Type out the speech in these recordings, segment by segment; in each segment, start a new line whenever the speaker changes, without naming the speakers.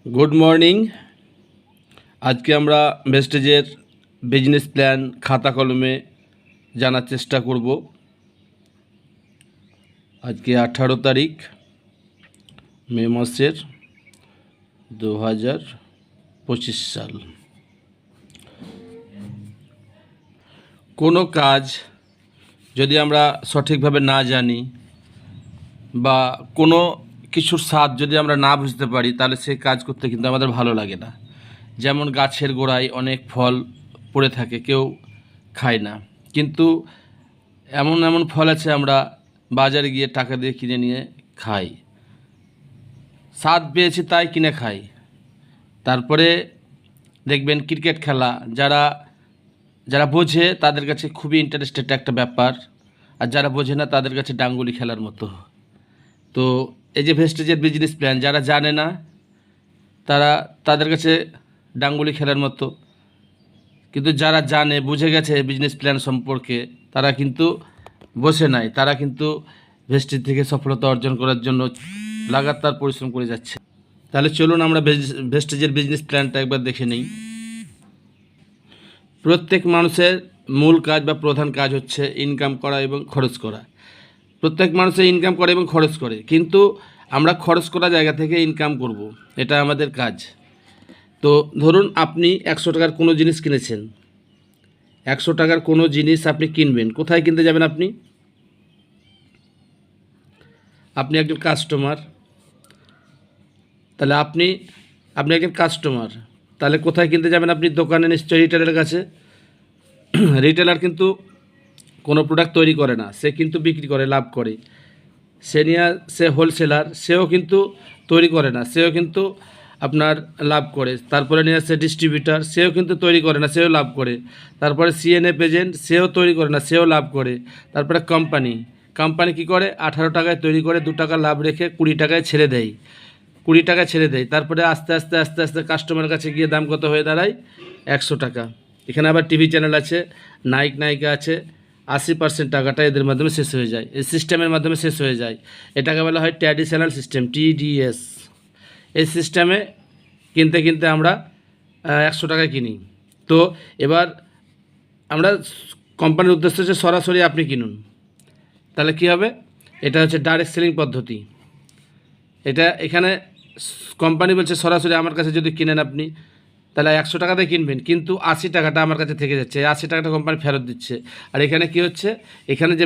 Good morning. আজকে আমরা ভেস্টেজের business plan খাতা কলমে জানার চেষ্টা করব। আজকে 18 তারিখ মে মাসের 2025 সাল। কোনো কাজ যদি আমরা সঠিকভাবে না জানি বা কোনো কিছুর স্বাদ যদি আমরা না বুঝতে পারি, তাহলে সেই কাজ করতে কিন্তু আমাদের ভালো লাগে না। যেমন গাছের গোড়ায় অনেক ফল পড়ে থাকে, কেউ খায় না, কিন্তু এমন এমন ফল আছে আমরা বাজারে গিয়ে টাকা দিয়ে কিনে নিয়ে খাই, স্বাদ পেয়েছি তাই কিনে খাই। তারপরে দেখবেন ক্রিকেট খেলা, যারা যারা বোঝে তাদের কাছে খুবই ইন্টারেস্টেড একটা ব্যাপার, আর যারা বোঝে না তাদের কাছে ডাঙ্গুলি খেলার মতো। তো এই যে ভেস্টেজের বিজনেস প্ল্যান, যারা জানে না তাদের কাছে ডাঙ্গুলি খেলার মতো, কিন্তু যারা জানে বুঝে গেছে বিজনেস প্ল্যান সম্পর্কে, তারা কিন্তু বসে নাই, তারা কিন্তু ভেস্টেজ থেকে সফলতা অর্জন করার জন্য লাগাতার পরিশ্রম করে যাচ্ছে। তাহলে চলুন আমরা ভেস্টেজের বিজনেস প্ল্যানটা একবার দেখে নিই। প্রত্যেক মানুষের মূল কাজ বা প্রধান কাজ হচ্ছে ইনকাম করা এবং খরচ করা। প্রত্যেক মানুষের ইনকাম করে এবং খরচ করে, কিন্তু আমরা খরচ করা জায়গা থেকে ইনকাম করব, এটা আমাদের কাজ। তো ধরুন আপনি 100 টাকার কোনো জিনিস কিনেছেন, 100 টাকার কোনো জিনিস আপনি কিনবেন, কোথায় কিনতে যাবেন? আপনি একজন কাস্টমার, তাহলে আপনি একজন কাস্টমার, তাহলে কোথায় কিনতে যাবেন? আপনি দোকানে, নিশ্চয়ই রিটেলারের কাছে। রিটেলার কিন্তু কোনো প্রোডাক্ট তৈরি করে না, সে কিন্তু বিক্রি করে, লাভ করে। সে হোলসেলার, সেও কিন্তু তৈরি করে না, সেও কিন্তু আপনার লাভ করে। তারপরে নিয়ে আসছে ডিস্ট্রিবিউটার, সেও কিন্তু তৈরি করে না, সেও লাভ করে। তারপরে সিএনএফ এজেন্ট, সেও তৈরি করে না, সেও লাভ করে। তারপরে কোম্পানি কি করে? 18 টাকায় তৈরি করে 2 টাকা লাভ রেখে 20 টাকায় ছেড়ে দেয়, 20 টাকায় ছেড়ে দেয়। তারপরে আস্তে আস্তে আস্তে আস্তে কাস্টমারের কাছে গিয়ে দাম কত হয়ে দাঁড়ায়? 100 টাকা। এখানে আবার টিভি চ্যানেল আছে, নায়িকা আছে, 80% টাকাটা এদের মাধ্যমে শেষ হয়ে যায়, এই সিস্টেমের মাধ্যমে শেষ হয়ে যায়। এটাকে বলা হয় ট্র্যাডিশনাল সিস্টেম, TDS। এই সিস্টেমে কিনতে কিনতে আমরা 100 টাকায় কিনি। তো এবার আমরা কোম্পানির উদ্দেশ্য হচ্ছে সরাসরি আপনি কিনুন, তাহলে কী হবে? এটা হচ্ছে ডাইরেক্ট সেলিং পদ্ধতি। এখানে কোম্পানি বলছে সরাসরি আমার কাছে যদি কিনেন আপনি, তাহলে 100 টাকাতে কিনবেন, কিন্তু 80 টাকাটা আমার কাছে থেকে যাচ্ছে, 80 টাকাটা কোম্পানি ফেরত দিচ্ছে। আর এখানে কি হচ্ছে? এখানে যে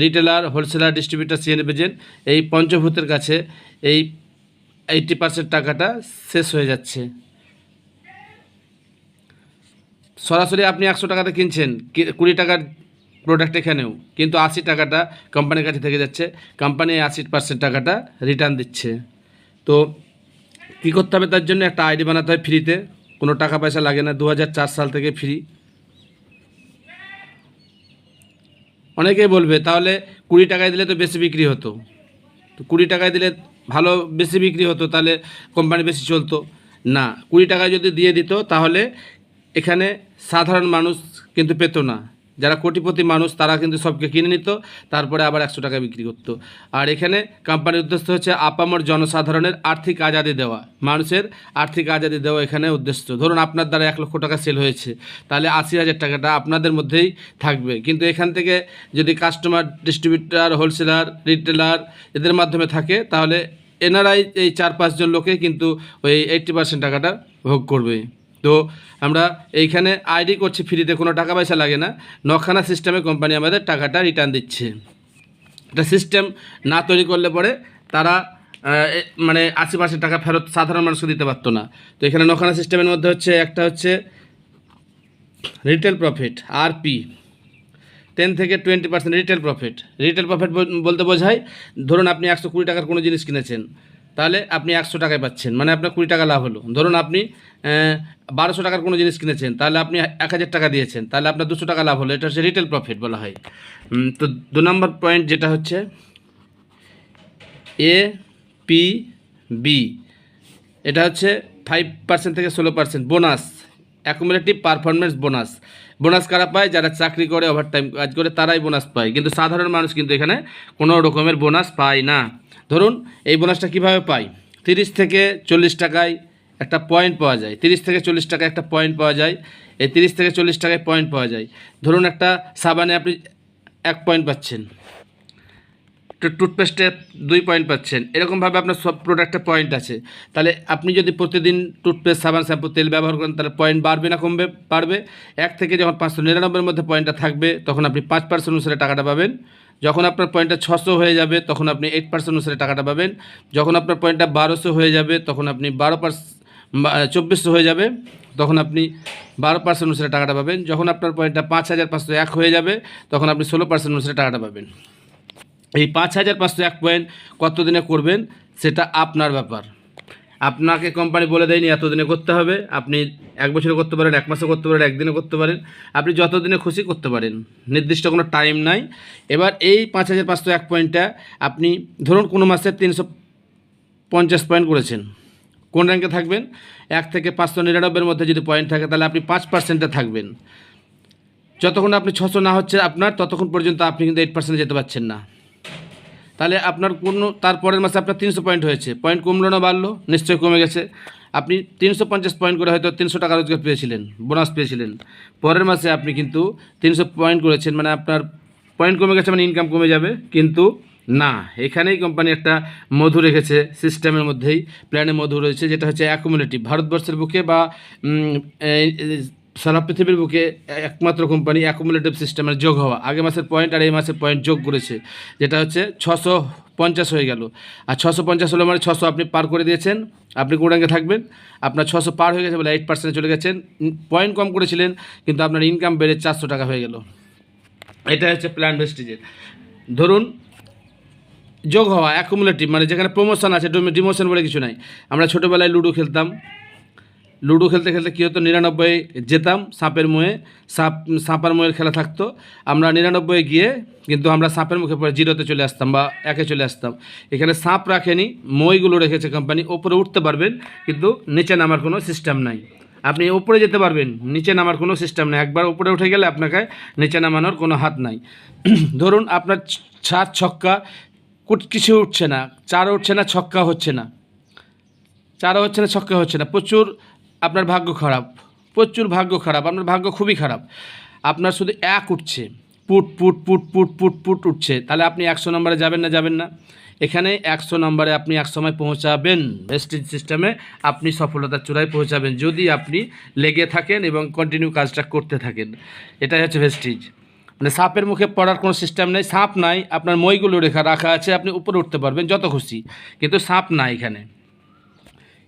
retailer, wholesaler, distributor, CNF agent, এই পঞ্চভূতের কাছে এই 80% টাকাটা শেষ হয়ে যাচ্ছে। সরাসরি আপনি 100 টাকাতে কিনছেন, 20 টাকার প্রোডাক্ট এখানেও, কিন্তু 80 টাকাটা কোম্পানির কাছে থেকে যাচ্ছে, কোম্পানি 80% টাকাটা রিটার্ন দিচ্ছে। তো কী করতে হবে? তার জন্য একটা আইডি বানাতে হয় ফ্রিতে, কোনো টাকা পয়সা লাগে না, 2004 সাল থেকে ফ্রি। অনেকেই বলবে তাহলে 20 টাকায় দিলে তো বেশি বিক্রি হতো, তো 20 টাকায় দিলে ভালো, বেশি বিক্রি হতো, তাহলে কোম্পানি বেশি চলতো। না, 20 টাকায় যদি দিয়ে দিত তাহলে এখানে সাধারণ মানুষ কিন্তু পেত না। যারা কোটিপতি মানুষ তারা কিন্তু সবকে কিনে নিত, তারপরে আবার 100 টাকা বিক্রি করতো। আর এখানে কোম্পানির উদ্দেশ্য হচ্ছে আপামর জনসাধারণের আর্থিক আজাদি দেওয়া, মানুষের আর্থিক আজাদি দেওয়া এখানে উদ্দেশ্য। ধরুন আপনার দ্বারা 1 লক্ষ টাকা সেল হয়েছে, তাহলে 80,000 টাকাটা আপনাদের মধ্যেই থাকবে। কিন্তু এখান থেকে যদি কাস্টমার, ডিস্ট্রিবিউটার, হোলসেলার, রিটেলার এদের মাধ্যমে থাকে, তাহলে এনারাই, এই 4-5 জন লোকে কিন্তু ওই 80% টাকাটা ভোগ করবে। তো আমরা এইখানে আইডি করছি ফ্রিতে, কোনো টাকা পয়সা লাগে না, 9খানা সিস্টেমে কোম্পানি আমাদের টাকাটা রিটার্ন দিচ্ছে। এটা সিস্টেম না তৈরি করলে পরে তারা মানে 80% টাকা ফেরত সাধারণ মানুষকে দিতে পারতো না। তো এখানে 9খানা সিস্টেমের মধ্যে হচ্ছে একটা হচ্ছে রিটেল প্রফিট, RP, 10 থেকে 20% রিটেল প্রফিট। রিটেল প্রফিট বলতে বোঝায়, ধরুন আপনি 120 টাকার কোনো জিনিস কিনেছেন, তাহলে আপনি 100 টাকায় পাচ্ছেন, মানে আপনার 20 টাকা লাভ হলো। ধরুন আপনি 1200 টাকার কোনো জিনিস কিনেছেন, তাহলে আপনি 1000 টাকা দিয়েছেন, তাহলে আপনার 200 টাকা লাভ হলো, এটা হচ্ছে রিটেল প্রফিট বলা হয়। তো 2 নম্বর পয়েন্ট যেটা হচ্ছে APB, এটা হচ্ছে 5% থেকে 16% বোনাস, অ্যাকুমুলেটিভ পারফরমেন্স বোনাস। বোনাস কারা পায়? যারা চাকরি করে, ওভারটাইম কাজ করে, তারাই বোনাস পায়, কিন্তু সাধারণ মানুষ কিন্তু এখানে কোনো রকমের বোনাস পায় না। ধরুন এই বোনাসটা কীভাবে পায়? 30 থেকে 40 টাকায় একটা পয়েন্ট পাওয়া যায়, 30 থেকে 40 টাকায় একটা পয়েন্ট পাওয়া যায়। এই 30 থেকে 40 টাকায় পয়েন্ট পাওয়া যায়। ধরুন একটা সাবানে আপনি 1 পয়েন্ট পাচ্ছেন, টুথপেস্টে 2 পয়েন্ট পাচ্ছেন, এরকমভাবে আপনার সব প্রোডাক্টে পয়েন্ট আছে। তাহলে আপনি যদি প্রতিদিন টুথপেস্ট, সাবান, শ্যাম্পু, তেল ব্যবহার করেন তাহলে পয়েন্ট বাড়বে না কমবে? বাড়বে। 1 থেকে যখন 599-এর মধ্যে পয়েন্টটা থাকবে তখন আপনি 5% অনুসারে টাকাটা পাবেন। যখন আপনার পয়েন্টটা 600 হয়ে যাবে তখন আপনি 8% অনুসারে টাকাটা পাবেন। যখন আপনার পয়েন্টটা 1200 হয়ে যাবে তখন আপনি 2400 হয়ে যাবে তখন আপনি 12% অনুসারে টাকাটা পাবেন। যখন আপনার পয়েন্টটা 5501 হয়ে যাবে তখন আপনি 16% অনুসারে টাকাটা পাবেন। এই 5501 পয়েন্ট কত দিনে করবেন সেটা আপনার ব্যাপার। আপনাকে কোম্পানি বলে দেয়নি এত দিনে করতে হবে। আপনি 1 বছরে করতে পারেন, 1 মাসে করতে পারেন, 1 দিনে করতে পারেন, আপনি যত দিনে খুশি করতে পারেন, নির্দিষ্ট কোনো টাইম নাই। এবার এই 5501 পয়েন্টটা আপনি ধরুন কোনো মাসে 350 পয়েন্ট করেছেন, কোন র্যাঙ্কে থাকবেন? 1 থেকে 599-এর মধ্যে যদি পয়েন্ট থাকে তাহলে আপনি 5%-এ থাকবেন। যতক্ষণ আপনি 600 না হচ্ছে আপনার, ততক্ষণ পর্যন্ত আপনি কিন্তু 8%-এ যেতে পারছেন না। তাহলে আপনার কোনো তারপরের মাসে আপনার 300 পয়েন্ট হয়েছে, পয়েন্ট কমলো না বাড়লো? নিশ্চয়ই কমে গেছে। আপনি 350 পয়েন্ট করে হয়তো 300 টাকা রোজগার পেয়েছিলেন, বোনাস পেয়েছিলেন। পরের মাসে আপনি কিন্তু 300 পয়েন্ট করেছেন, মানে আপনার পয়েন্ট কমে গেছে, মানে ইনকাম কমে যাবে। কিন্তু না, এখানেই কোম্পানি একটা মধু রেখেছে সিস্টেমের মধ্যেই, প্ল্যানে মধু রয়েছে, যেটা হচ্ছে অ্যাকুমুলেটিভ। ভারতবর্ষের বুকে বা সারা পৃথিবীর বুকে একমাত্র কোম্পানি অ্যাকুমুলেটিভ সিস্টেমের যোগ হওয়া। আগের মাসের পয়েন্ট আর এই মাসের পয়েন্ট যোগ করেছে, যেটা হচ্ছে 650 হয়ে গেল। আর 650 হলো মানে 600 আপনি পার করে দিয়েছেন। আপনি কোন র্যাঙ্কে থাকবেন? আপনার 600 পার হয়ে গেছে বলে 8%-এ চলে গেছেন। পয়েন্ট কম করেছিলেন কিন্তু আপনার ইনকাম বেড়ে 400 টাকা হয়ে গেল। এটা হচ্ছে প্ল্যান ভেস্টিজের। ধরুন যোগ হওয়া অ্যাকুমুলেটিভ, মানে যেখানে প্রমোশন আছে, ডিমোশন বলে কিছু নাই। আমরা ছোটোবেলায় লুডো খেলতাম, লুডো খেলতে খেলতে কী হতো, 99 যেতাম, সাপের মুখে সাপার মুখের খেলা থাকতো। আমরা 99 গিয়ে কিন্তু আমরা সাপের মুখে পড়ে 0-তে চলে আসতাম বা 1-এ চলে আসতাম। এখানে সাপ রাখেনি, মইগুলো রেখেছে কোম্পানি। ওপরে উঠতে পারবেন কিন্তু নিচে নামার কোনো সিস্টেম নাই। আপনি উপরে যেতে পারবেন, নিচে নামার কোনো সিস্টেম নেই। একবার উপরে উঠে গেলে আপনাকে নিচে নামানোর কোনো হাত নাই। ধরুন আপনার 7 ছক্কা, কিছু উঠছে না, 4 উঠছে না, ছক্কা হচ্ছে না, 4 হচ্ছে না, ছক্কা হচ্ছে না, প্রচুর আপনার ভাগ্য খারাপ, প্রচুর ভাগ্য খারাপ, আপনার ভাগ্য খুবই খারাপ। আপনার শুধু 1 উঠছে, put put put put put put উঠছে, তাহলে আপনি 100 নম্বরে যাবেন না? যাবেন না। এখানে 100 নম্বরে আপনি এক সময় পৌঁছাবেন। ভেস্টিজ সিস্টেমে আপনি সফলতার চূড়ায় পৌঁছাবেন যদি আপনি লেগে থাকেন এবং কন্টিনিউ কাজটা করতে থাকেন। এটাই হচ্ছে ভেস্টিজ। মানে সাপের মুখে পড়ার কোনো সিস্টেম নেই, সাপ নাই, আপনার মইগুলো রাখা আছে, আপনি উপরে উঠতে পারবেন যত খুশি, কিন্তু সাপ নাই এখানে।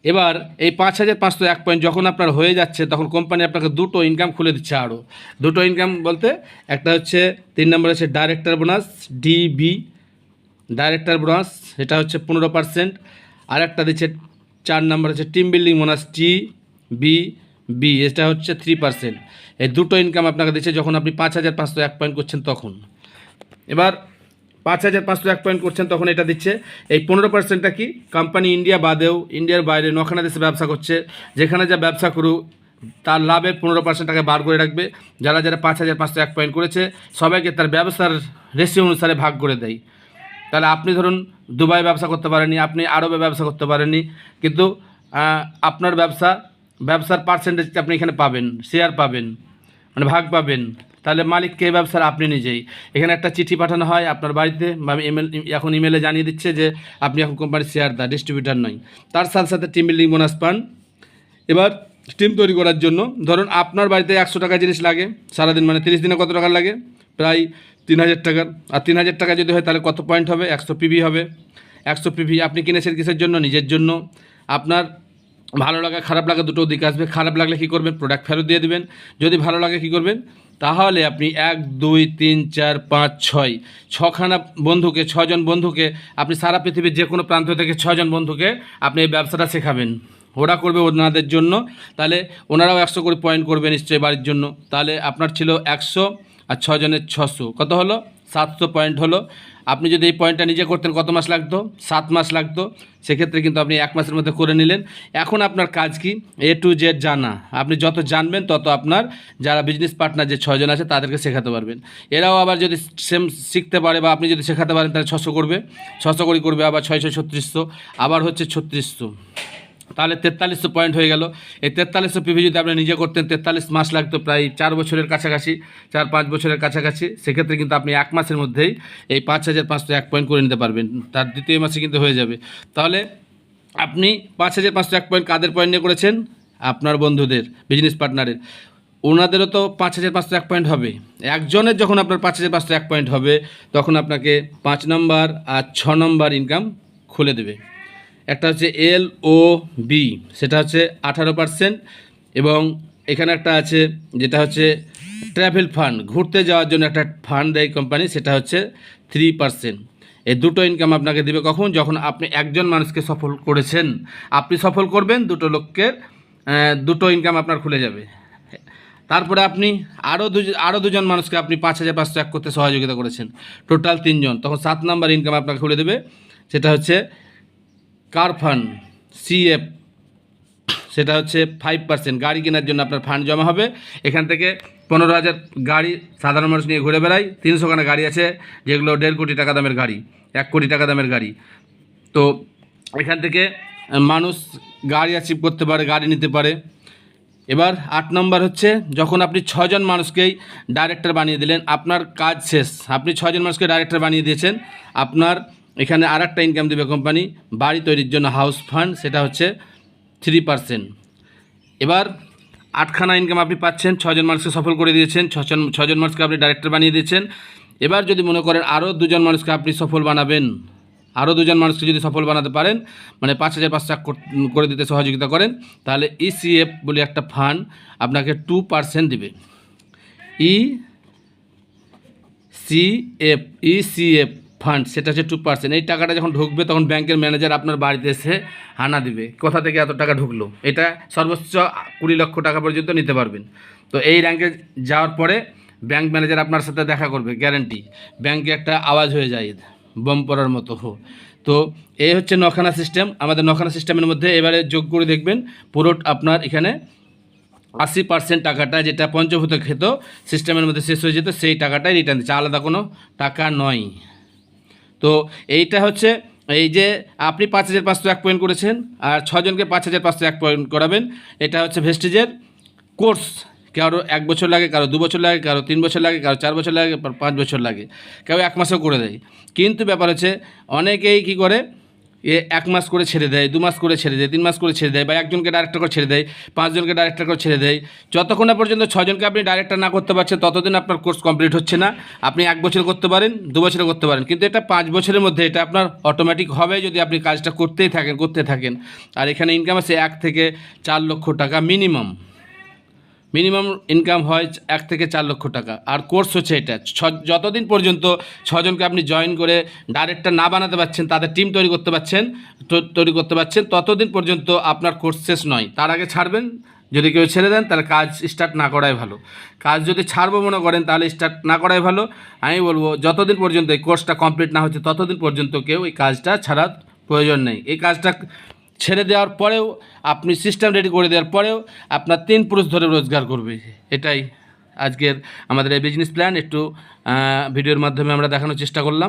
এবার এই 5501 পয়েন্ট যখন আপনার হয়ে যাচ্ছে তখন কোম্পানি আপনাকে 2টো ইনকাম খুলে দিচ্ছে। আরও 2টো ইনকাম বলতে একটা হচ্ছে 3 নম্বর হচ্ছে director bonus, DB director bonus, এটা হচ্ছে 15%। আর একটা দিচ্ছে 4 নম্বর হচ্ছে টিম বিল্ডিং বোনাস, TBB, এটা হচ্ছে 3%। এই 2টো ইনকাম আপনাকে দিচ্ছে যখন আপনি 5501 পয়েন্ট করছেন তখন। এবার 5501 পয়েন্ট করছেন তখন এটা দিচ্ছে। এই 15%টা কি, কোম্পানি ইন্ডিয়া বাদেও, ইন্ডিয়ার বাইরে 9খানা দেশে ব্যবসা করছে, যেখানে যা ব্যবসা করুক তার লাভের 15% টাকা বার করে রাখবে। যারা যারা 5501 পয়েন্ট করেছে সবাইকে তার ব্যবসার রেশিও অনুসারে ভাগ করে দেয়। তাহলে আপনি ধরুন দুবাই ব্যবসা করতে পারেননি, আপনি আরবে ব্যবসা করতে পারেননি, কিন্তু আপনার ব্যবসার পার্সেন্টেজ আপনি এখানে পাবেন, শেয়ার পাবেন, মানে ভাগ পাবেন। তাহলে মালিক কে? ব্যবসার আপনি নিজেই। এখানে একটা চিঠি পাঠানো হয় আপনার বাড়িতে, বা এখন ইমেলে জানিয়ে দিচ্ছে যে আপনি এখন কোম্পানির শেয়ারদার, ডিস্ট্রিবিউটার নয়। তার সাথে সাথে টিম বিল্ডিং বোনাস পান। এবার টিম তৈরি করার জন্য ধরুন আপনার বাড়িতে 100 টাকা জিনিস লাগে সারাদিন, মানে 30 দিনে কত টাকা লাগে? প্রায় 3000 টাকার। আর 3000 টাকা যদি হয় তাহলে কত পয়েন্ট হবে? 100 পিভি হবে। 100 পিভি আপনি কিনেছেন কিসের জন্য? নিজের জন্য। আপনার ভালো লাগা খারাপ লাগা দুটো দিক আসবে। খারাপ লাগলে কী করবেন? প্রোডাক্ট ফেরত দিয়ে দেবেন। যদি ভালো লাগে কী করবেন? তাহলে আপনি 1 2 3 4 5 6 6খানা বন্ধুকে, 6জন বন্ধুকে, আপনি সারা পৃথিবীর যে কোনো প্রান্ত থেকে 6জন বন্ধুকে আপনি এই ব্যবসাটা শেখাবেন। ওরা করবে ওনাদের জন্য, তাহলে ওনারাও 100 করে পয়েন্ট করবে নিশ্চয়ই বাড়ির জন্য। তাহলে আপনার ছিল 100 আর 6 জনের 600, কত হলো? 700 পয়েন্ট হলো। আপনি যদি এই পয়েন্টটা নিজে করতেন কত মাস লাগতো? 7 মাস লাগতো। সেক্ষেত্রে কিন্তু আপনি 1 মাসের মধ্যে করে নিলেন। এখন আপনার কাজ কি? A to Z জানা। আপনি যত জানবেন তত আপনার যারা বিজনেস পার্টনার যে 6 জন আছে তাদেরকে শেখাতে পারবেন। এরাও আবার যদি সেম শিখতে পারে বা আপনি যদি শেখাতে পারেন তাহলে 600 করবে, 600 করে করবে, আবার 600 3600, আবার হচ্ছে 3600, তাহলে 4300 পয়েন্ট হয়ে গেল। এই 4300 পিভি যদি আপনি নিজে করতেন 43 মাস লাগতো, প্রায় 4 বছরের কাছাকাছি, 4-5 বছরের কাছাকাছি। সেক্ষেত্রে কিন্তু আপনি 1 মাসের মধ্যেই এই 5501 পয়েন্ট করে নিতে পারবেন। তার দ্বিতীয় মাসে কিন্তু হয়ে যাবে। তাহলে আপনি 5501 পয়েন্ট কাদের পয়েন্ট নিয়ে করেছেন? আপনার বন্ধুদের, বিজনেস পার্টনারের, ওনাদেরও তো 5501 পয়েন্ট হবে। একজনের যখন আপনার 5501 পয়েন্ট হবে তখন আপনাকে 5 নম্বর আর 6 নম্বর ইনকাম খুলে দেবে। একটা হচ্ছে LOB, সেটা হচ্ছে 18%, এবং এখানে একটা আছে যেটা হচ্ছে ট্রাভেল ফান্ড, ঘুরতে যাওয়ার জন্য একটা ফান্ড দেয় কোম্পানি, সেটা হচ্ছে 3%। এই দুটো ইনকাম আপনাকে দেবে কখন? যখন আপনি একজন মানুষকে সফল করেছেন। আপনি সফল করবেন, দুটো ইনকাম আপনার খুলে যাবে। তারপরে আপনি আরও দুজন মানুষকে আপনি 5501 করতে সহযোগিতা করেছেন, টোটাল 3 জন, তখন 7 নাম্বার ইনকাম আপনাকে খুলে দেবে। সেটা হচ্ছে কার ফান্ড, CF, সেটা হচ্ছে 5%। গাড়ি কেনার জন্য আপনার ফান্ড জমা হবে। এখান থেকে 15,000 গাড়ি সাধারণ মানুষ নিয়ে ঘুরে বেড়ায়। 300 খানা গাড়ি আছে যেগুলো 1.5 কোটি টাকা দামের গাড়ি, 1 কোটি টাকা দামের গাড়ি। তো এখান থেকে মানুষ গাড়ি অ্যাচিভ করতে পারে, গাড়ি নিতে পারে। এবার 8 নম্বর হচ্ছে যখন আপনি 6 জন মানুষকেই ডাইরেক্টর বানিয়ে দিলেন, আপনার কাজ শেষ। আপনি 6 জন মানুষকে ডাইরেক্টর বানিয়ে দিয়েছেন, আপনার এখানে আর একটা ইনকাম দেবে কোম্পানি, বাড়ি তৈরির জন্য হাউস ফান্ড, সেটা হচ্ছে 3%। এবার 8খানা ইনকাম আপনি পাচ্ছেন, 6 জন মানুষকে সফল করে দিয়েছেন, 6 জন মানুষকে আপনি ডাইরেক্টর বানিয়ে দিয়েছেন। এবার যদি মনে করেন আরও 2 জন মানুষকে আপনি সফল বানাবেন, আরও 2 জন মানুষকে যদি সফল বানাতে পারেন, মানে 5501 করে দিতে সহযোগিতা করেন, তাহলে ECF বলে একটা ফান্ড আপনাকে 2% দেবে। ECF ফান্ড, সেটা হচ্ছে 2%। এই টাকাটা যখন ঢুকবে তখন ব্যাংকের ম্যানেজার আপনার বাড়িতে এসে হানা দিবে, কোথা থেকে এত টাকা ঢুকলো। এটা সর্বোচ্চ 20 লক্ষ টাকা পর্যন্ত নিতে পারবেন। তো এই র্যাঙ্কে যাওয়ার পরে ব্যাংক ম্যানেজার আপনার সাথে দেখা করবে, গ্যারান্টি। ব্যাংকে একটা আওয়াজ হয়ে যায় বম পড়ার মতো। তো এই হচ্ছে 9খানা সিস্টেম। আমাদের 9খানা সিস্টেমের মধ্যে এবারে যোগ করে দেখবেন পুরো আপনার এখানে 80% টাকাটা যেটা পঞ্চভূত খেত সিস্টেমের মধ্যে শেষ হয়ে যেত, সেই টাকাটাই রিটার্ন দিচ্ছে, আলাদা কোনো টাকা নয়। তো এইটা হচ্ছে এই যে আপনি 5501 পয়েন্ট করেছেন আর 6 জনকে 5501 পয়েন্ট করাবেন। এটা হচ্ছে ভেস্টিজের কোর্স। কারো 1 বছর লাগে, কারো 2 বছর লাগে, কারো 3 বছর লাগে, কারো 4 বছর লাগে, 5 বছর লাগে, কেউ 1 মাসেও করে দেয়। কিন্তু ব্যাপার হচ্ছে অনেকেই কী করে, 1 মাস করে ছেড়ে দেয়, 2 মাস করে ছেড়ে দেয়, 3 মাস করে ছেড়ে দেয়, বা একজনকে ডাইরেক্টর করে ছেড়ে দেয়, 5 জনকে ডাইরেক্টর করে ছেড়ে দেয়। যতক্ষণ না পর্যন্ত 6 জনকে আপনি ডাইরেক্টর না করতে পারছেন ততদিন আপনার কোর্স কমপ্লিট হচ্ছে না। আপনি 1 বছর করতে পারেন, 2 বছরে করতে পারেন, কিন্তু এটা 5 বছরের মধ্যে এটা আপনার অটোমেটিক হবে যদি আপনি কাজটা করতে থাকেন। আর এখানে ইনকাম আছে 1 থেকে 4 লক্ষ টাকা মিনিমাম ইনকাম হয় 1 থেকে 4 লক্ষ টাকা। আর কোর্স হচ্ছে এটা, যতদিন পর্যন্ত 6 জনকে আপনি জয়েন করে ডাইরেক্টর না বানাতে পারছেন, তাদের টিম তৈরি করতে পারছেন, ততদিন পর্যন্ত আপনার কোর্স শেষ নয়। তার আগে ছাড়বেন। যদি কেউ ছেড়ে দেন তাহলে কাজ স্টার্ট না করাই ভালো। কাজ যদি ছাড়বো মনে করেন তাহলে স্টার্ট না করাই ভালো। আমি বলবো যতদিন পর্যন্ত এই কোর্সটা কমপ্লিট না হচ্ছে ততদিন পর্যন্ত কেউ এই কাজটা ছাড়ার প্রয়োজন নেই। এই কাজটা ছেড়ে দেওয়ার পরেও, আপনি সিস্টেম রেডি করে দেওয়ার পরেও আপনার 3 পুরুষ ধরে রোজগার করবে। এটাই আজকের আমাদের এই বিজনেস প্ল্যান। একটু ভিডিওর মাধ্যমে আমরা দেখানোর চেষ্টা করলাম।